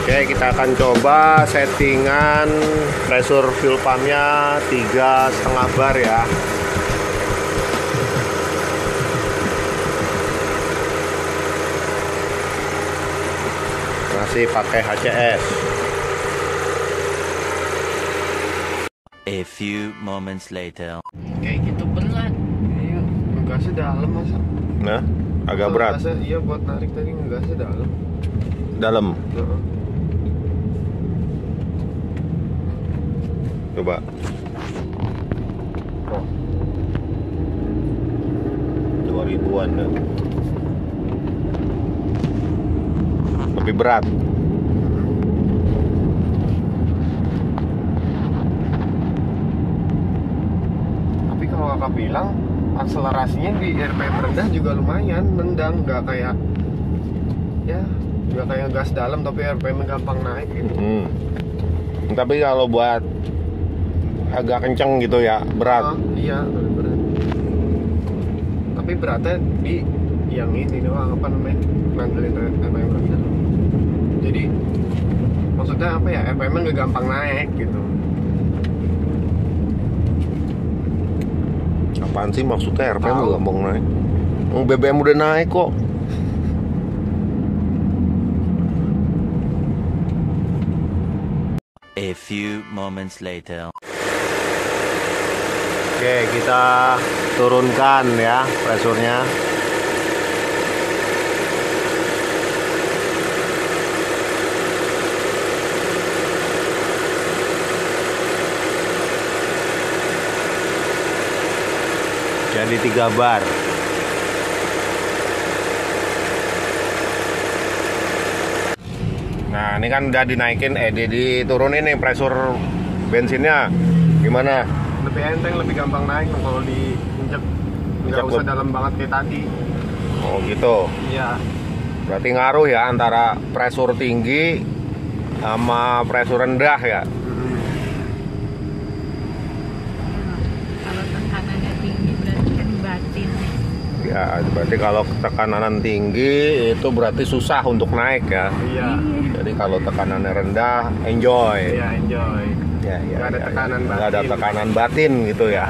Oke, kita akan coba settingan pressure fuel pumpnya 3,5 bar ya. Masih pakai HCS. A few moments later. Kayak gitu berat. Iya, ngegasnya dalam masa. Nah, agak berat. Ngegasnya, iya buat narik tadi ngegasnya dalam. Dalam. Heeh. Coba. Oh. 2000-an dah. Lebih berat. Tapi kalau kakak bilang akselerasinya di RPM rendah juga lumayan, nendang, nggak kayak ya nggak kayak gas dalam tapi RPM gampang naik gitu. Tapi kalau buat agak kenceng gitu ya, berat. Iya, lebih berat. Tapi beratnya di yang ini doang, apa namanya, ngandelin RPM rendah. Jadi maksudnya apa ya, RPM nggak gampang naik gitu. Apaan sih maksudnya RPM Tahu. gampang naik? BBM udah naik kok. A few moments later. Oke, kita turunkan ya pressurnya. Jadi 3 bar. Nah, ini kan udah dinaikin, diturunin nih pressure bensinnya. Gimana? Lebih enteng, lebih gampang naik kalau diinjek, nggak usah dalam banget kayak tadi. Oh gitu. Iya. Berarti ngaruh ya antara pressure tinggi sama pressure rendah ya. Kalau tekanannya tinggi berarti kan batin. Ya, berarti kalau tekanan tinggi itu berarti susah untuk naik ya. Iya. Jadi kalau tekanannya rendah, enjoy. Iya, enjoy. Ya, Nggak ada tekanan batin. Nggak ada tekanan batin gitu ya.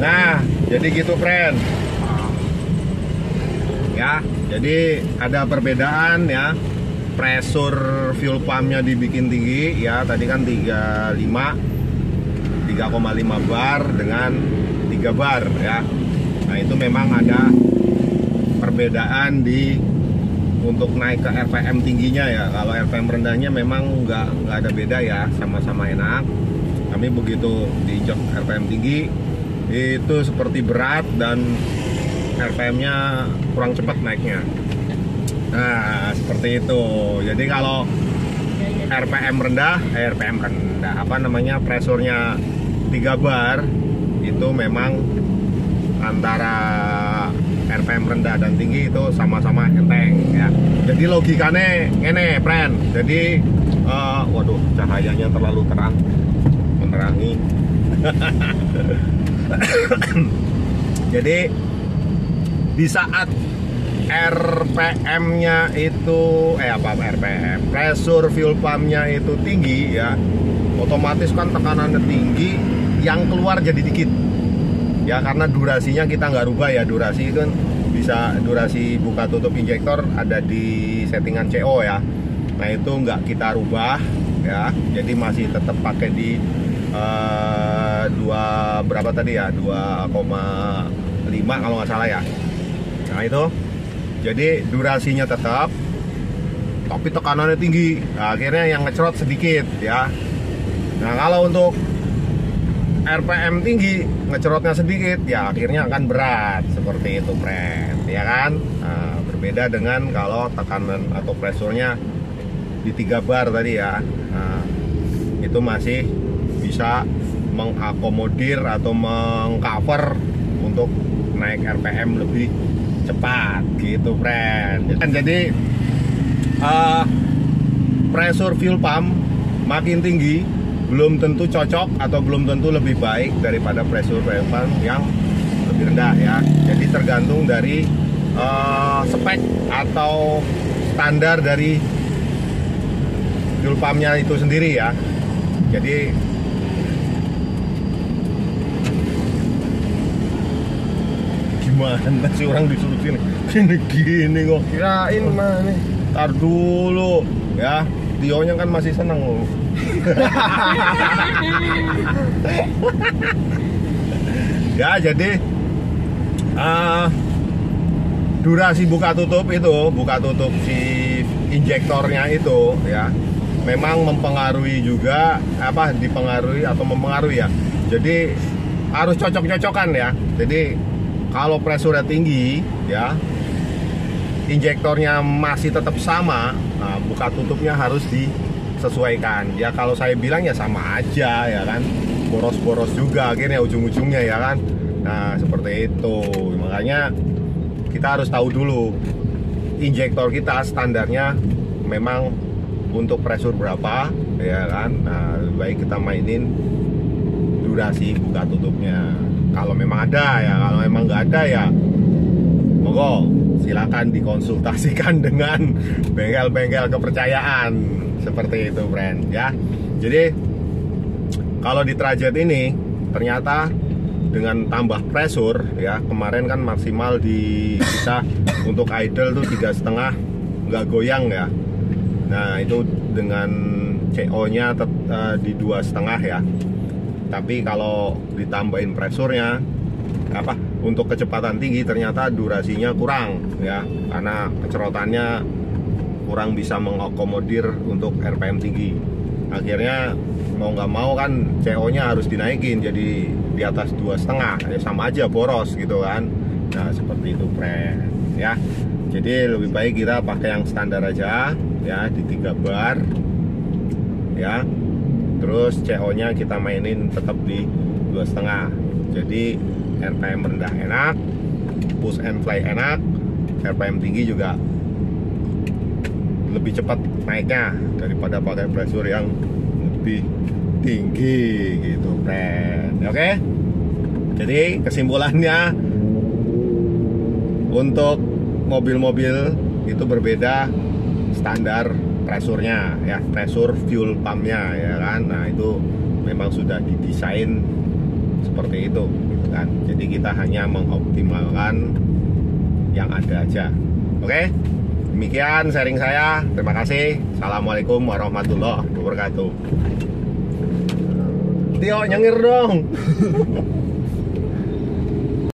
Nah, jadi gitu friend. Ya, jadi ada perbedaan ya. Pressure fuel pumpnya dibikin tinggi ya. Tadi kan 3,5 bar dengan 3 bar ya. Nah, itu memang ada perbedaan untuk naik ke RPM tingginya ya. Kalau RPM rendahnya memang nggak ada beda ya, sama-sama enak. Tapi begitu diinjak RPM tinggi itu seperti berat dan RPM-nya kurang cepat naiknya. Nah, seperti itu. Jadi kalau RPM rendah, apa namanya, pressurnya 3 bar itu memang antara RPM rendah dan tinggi itu sama-sama enteng ya. Jadi logikanya ini friend. Jadi waduh, cahayanya terlalu terang menerangi. Jadi di saat RPM-nya itu RPM, pressure fuel pump-nya itu tinggi ya, otomatis kan tekanannya tinggi, yang keluar jadi dikit ya, karena durasinya kita nggak rubah ya. Durasi kan bisa, durasi buka tutup injektor ada di settingan CO ya. Nah, itu nggak kita rubah ya, jadi masih tetap pakai di 2 berapa tadi ya, 2,5 kalau nggak salah ya. Nah, itu jadi durasinya tetap, tapi tekanannya tinggi. Nah, akhirnya yang ngecrot sedikit ya. Nah, kalau untuk RPM tinggi, ngecerotnya sedikit, ya akhirnya akan berat. Seperti itu friend, ya kan. Nah, berbeda dengan kalau tekanan atau pressurnya di 3 bar tadi ya. Nah, itu masih bisa mengakomodir atau mengcover untuk naik RPM lebih cepat gitu friend. Jadi pressure fuel pump makin tinggi belum tentu cocok atau belum tentu lebih baik daripada pressure fuel pump yang lebih rendah ya. Jadi tergantung dari spek atau standar dari fuel pumpnya itu sendiri ya. Jadi gimana sih orang disuruh gini kok? Kirain mah nih. Ntar dulu ya, Tionya kan masih seneng loh. Ya jadi durasi buka tutup si injektornya itu ya memang mempengaruhi juga dipengaruhi atau mempengaruhi ya. Jadi harus cocok-cocokan ya. Jadi kalau pressure tinggi ya, injektornya masih tetap sama, nah, buka tutupnya harus disesuaikan. Ya kalau saya bilang ya sama aja ya kan, boros-boros juga akhirnya ujung-ujungnya ya kan. Nah seperti itu, makanya kita harus tahu dulu injektor kita standarnya memang untuk pressure berapa ya kan. Nah lebih baik kita mainin durasi buka tutupnya kalau memang ada ya. Kalau memang nggak ada ya monggo silakan dikonsultasikan dengan bengkel-bengkel kepercayaan seperti itu friend ya. Jadi kalau di Trajet ini ternyata dengan tambah pressure ya, kemarin kan maksimal di kita untuk idle tuh 3,5 nggak goyang ya. Nah itu dengan CO nya di 2,5 ya. Tapi kalau ditambahin pressure-nya untuk kecepatan tinggi ternyata durasinya kurang ya, karena kecerotannya kurang bisa mengakomodir untuk RPM tinggi. Akhirnya mau nggak mau kan CO-nya harus dinaikin jadi di atas 2,5 ya, sama aja boros gitu kan. Nah seperti itu friend ya. Jadi lebih baik kita pakai yang standar aja ya, di 3 bar ya. Terus CO-nya kita mainin tetap di 2,5. Jadi RPM rendah enak, push and fly enak, RPM tinggi juga lebih cepat naiknya daripada pakai pressure yang lebih tinggi gitu friend. Oke? Jadi kesimpulannya untuk mobil-mobil itu berbeda standar pressure-nya ya, pressure fuel pump-nya ya kan. Nah itu memang sudah didesain seperti itu gitu kan. Jadi kita hanya mengoptimalkan yang ada aja. Oke? Demikian sharing saya. Terima kasih. Assalamualaikum warahmatullahi wabarakatuh. Tio nyengir dong.